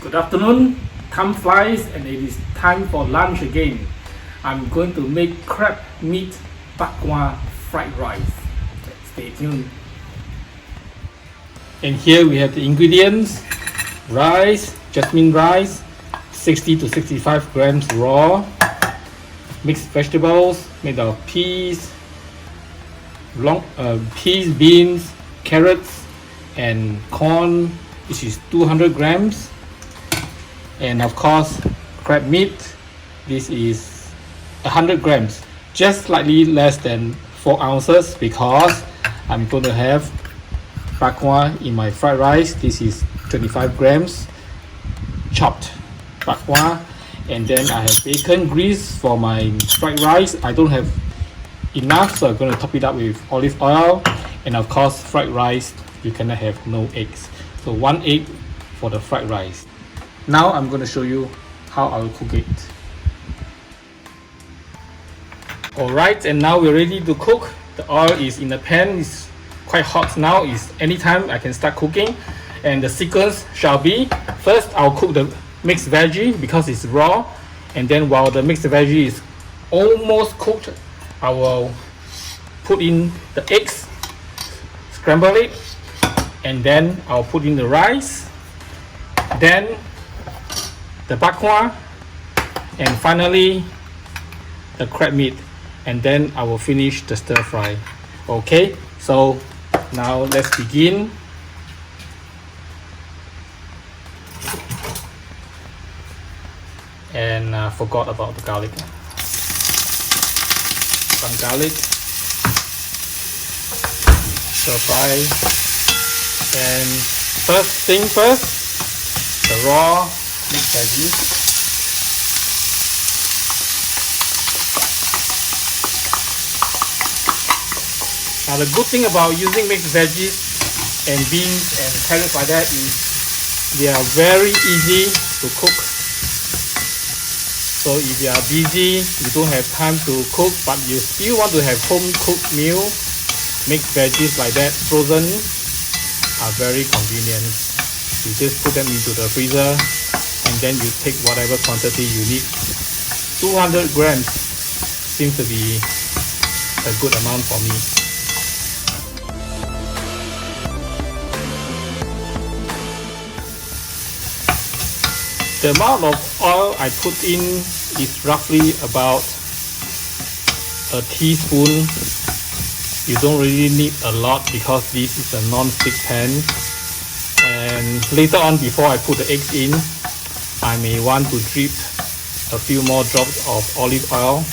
Good afternoon, time flies and it is time for lunch again. I'm going to make crab meat Bakkwa fried rice. Stay tuned. And here we have the ingredients: rice, jasmine rice, 60 to 65 grams raw, mixed vegetables made of peas, beans, carrots, and corn, which is 200 grams, and of course crab meat. This is 100 grams, just slightly less than 4 ounces because I'm going to have Bakkwa in my fried rice. This is 25 grams chopped Bakkwa, and then I have bacon grease for my fried rice. I don't have enough, so I'm going to top it up with olive oil, and of course fried rice you cannot have no eggs, so 1 egg for the fried rice. Now I'm going to show you how I will cook it. Alright, and now we're ready to cook. The oil is in the pan, it's quite hot now. It's anytime I can start cooking, and the sequence shall be: first I'll cook the mixed veggie because it's raw, and then while the mixed veggie is almost cooked, I will put in the eggs, scramble it, and then I'll put in the rice, then the Bakkwa, and finally the crab meat, and then I will finish the stir fry. Okay, so now let's begin. And forgot about the garlic. Some garlic, stir fry, and first thing first, the raw mixed veggies. Now the good thing about using mixed veggies and beans and carrots like that is they are very easy to cook. So if you are busy, you don't have time to cook, but you still want to have home cooked meal, mixed veggies like that frozen are very convenient. You just put them into the freezer, and then you take whatever quantity you need. 200 grams seems to be a good amount for me. The amount of oil I put in is roughly about a teaspoon. You don't really need a lot because this is a non-stick pan. And later on, before I put the eggs in, I may want to drip a few more drops of olive oil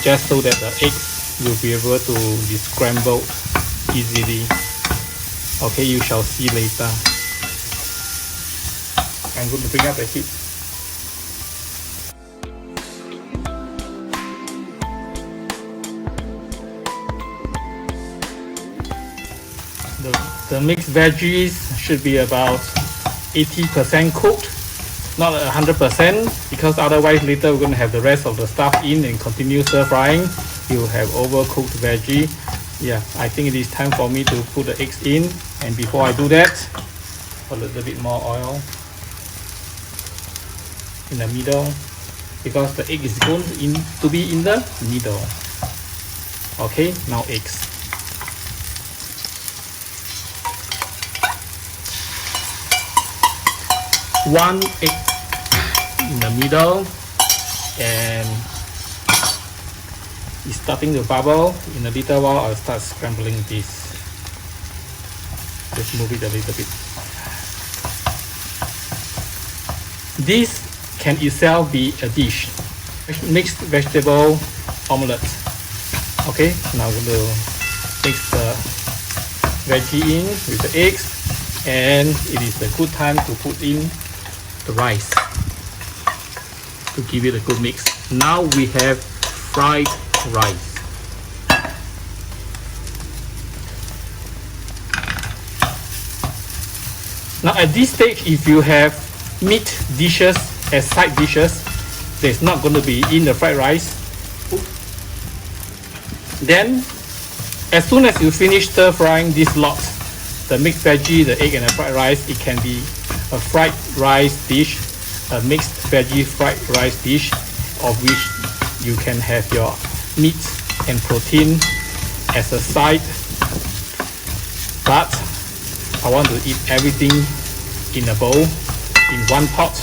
just so that the eggs will be able to be scrambled easily. Okay, you shall see later. I'm going to bring up the heat. The mixed veggies should be about 80% cooked, not 100%, because otherwise later we're going to have the rest of the stuff in and continue stir frying. You have overcooked veggie. Yeah, I think it is time for me to put the eggs in, and before I do that, a little bit more oil in the middle because the egg is going to be in the middle. Okay, now eggs. One egg in the middle, and it's starting to bubble. In a little while I'll start scrambling this. Just move it a little bit. This can itself be a dish: mixed vegetable omelette. Okay, now we're going to mix the veggie in with the eggs, and it is a good time to put in the rice to give it a good mix. Now we have fried rice. Now at this stage, if you have meat dishes as side dishes, there's not going to be in the fried rice. Then as soon as you finish stir frying this lot, the mixed veggie, the egg and the fried rice, it can be a fried rice dish, a mixed veggie fried rice dish, of which you can have your meat and protein as a side. But I want to eat everything in a bowl, in one pot.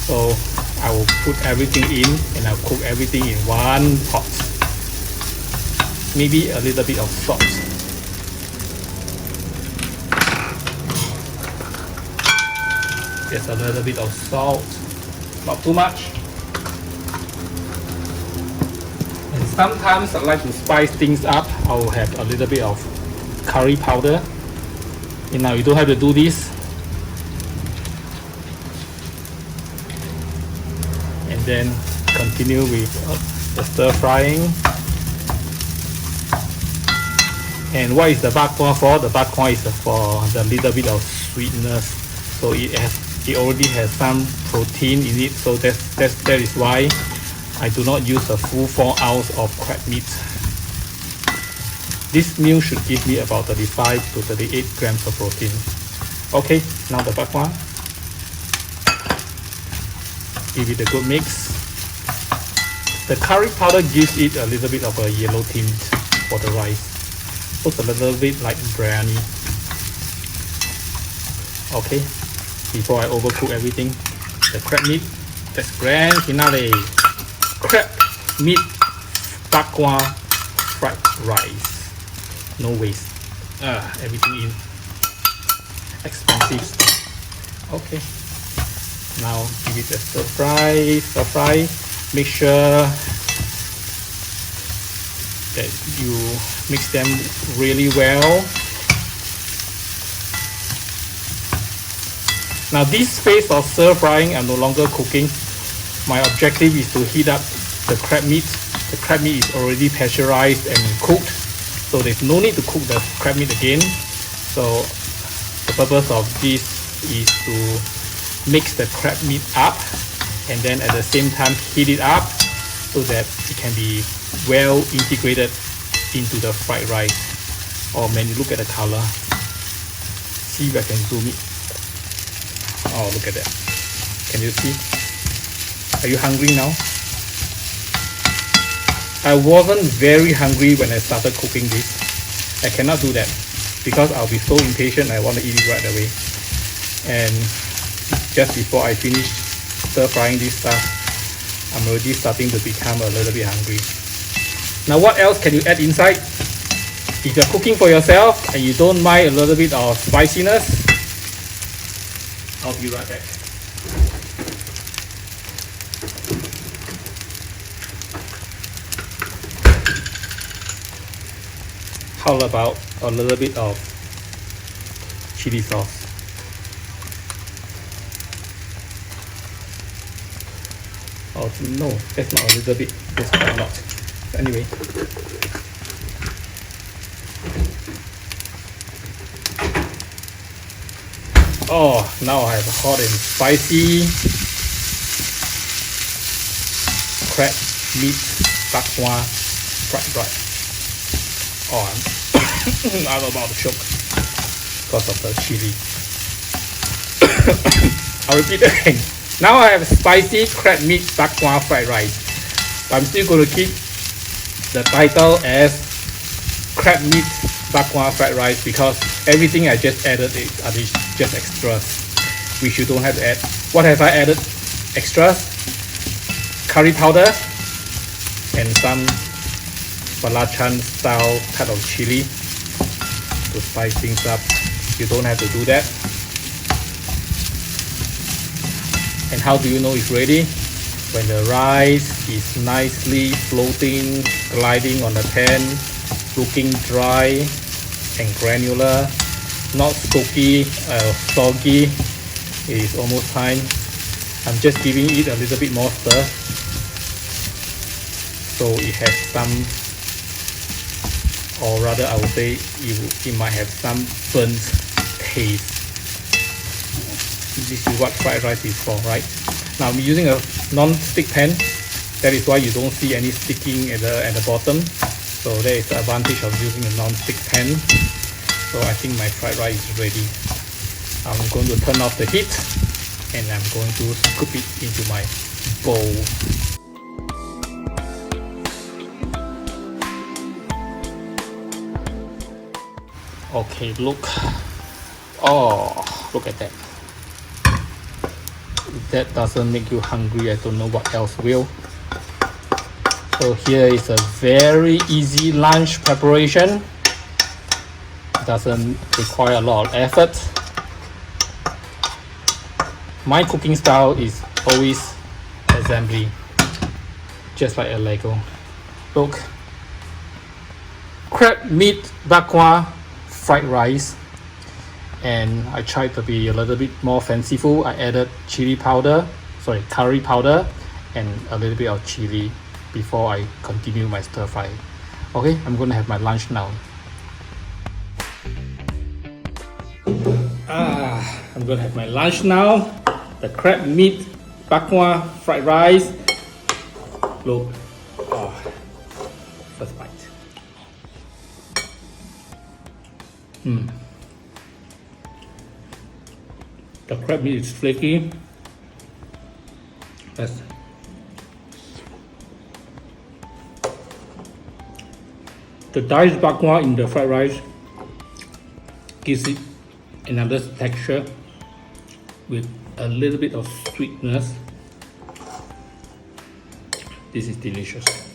So I will put everything in and I'll cook everything in one pot. Maybe a little bit of salt. Just a little bit of salt, not too much. And sometimes I like to spice things up. I will have a little bit of curry powder. And now you don't have to do this. And then continue with the stir frying. And what is the bakkwa for? The bakkwa is for the little bit of sweetness. So it already has some protein in it. So that is why I do not use a full 4 ounce of crab meat. This meal should give me about 35 to 38 grams of protein. Okay, now the bakkwa. Give it a good mix. The curry powder gives it a little bit of a yellow tint for the rice. Looks a little bit like biryani. Okay, before I overcook everything, the crab meat, that's grand finale. Crab meat bakkwa fried rice. No waste. Everything in. Expensive stuff. Okay. Now give it a stir fry. Make sure that you mix them really well. Now this phase of stir frying, I'm no longer cooking. My objective is to heat up the crab meat. The crab meat is already pasteurized and cooked, so there's no need to cook the crab meat again. So the purpose of this is to mix the crab meat up and then at the same time heat it up so that it can be well integrated into the fried rice. Oh man, you look at the color. See if I can zoom it. Oh, look at that. Can you see? Are you hungry now? I wasn't very hungry when I started cooking this. I cannot do that because I'll be so impatient. I want to eat it right away. And just before I finish stir frying this stuff, I'm already starting to become a little bit hungry. Now what else can you add inside? If you're cooking for yourself and you don't mind a little bit of spiciness, I'll be right back. How about a little bit of chili sauce? Oh no, that's not a little bit, that's quite a lot. Anyway. Oh, now I have hot and spicy crab meat bakkwa fried rice. Oh, I'm about to choke because of the chili. I'll repeat again. Now I have spicy crab meat bakkwa fried rice. I'm still going to keep the title as crab meat bakkwa fried rice because everything I just added are just extras which you don't have to add. What have I added? Extras, curry powder and some belacan style type of chili to spice things up. You don't have to do that. And how do you know it's ready? When the rice is nicely floating, gliding on the pan, looking dry and granular, not soaky, soggy. It is almost time. I'm just giving it a little bit more stir so it has some, or rather I would say it might have some burnt taste. This is what fried rice is for, right? Now I'm using a non-stick pan. That is why you don't see any sticking at the bottom. So that is the advantage of using a non-stick pan. So I think my fried rice is ready. I'm going to turn off the heat and I'm going to scoop it into my bowl. Okay, look. Oh, look at that. If that doesn't make you hungry, I don't know what else will. So here is a very easy lunch preparation. It doesn't require a lot of effort. My cooking style is always assembly, just like a Lego. Look, crab meat bakwa fried rice, and I tried to be a little bit more fanciful. I added curry powder and a little bit of chili before I continue my stir fry. Okay, I'm gonna have my lunch now. I'm gonna have my lunch now. The crab meat bakwa fried rice. Look, first bite. The crab meat is flaky. The diced bakwa in the fried rice gives it another texture with a little bit of sweetness. This is delicious.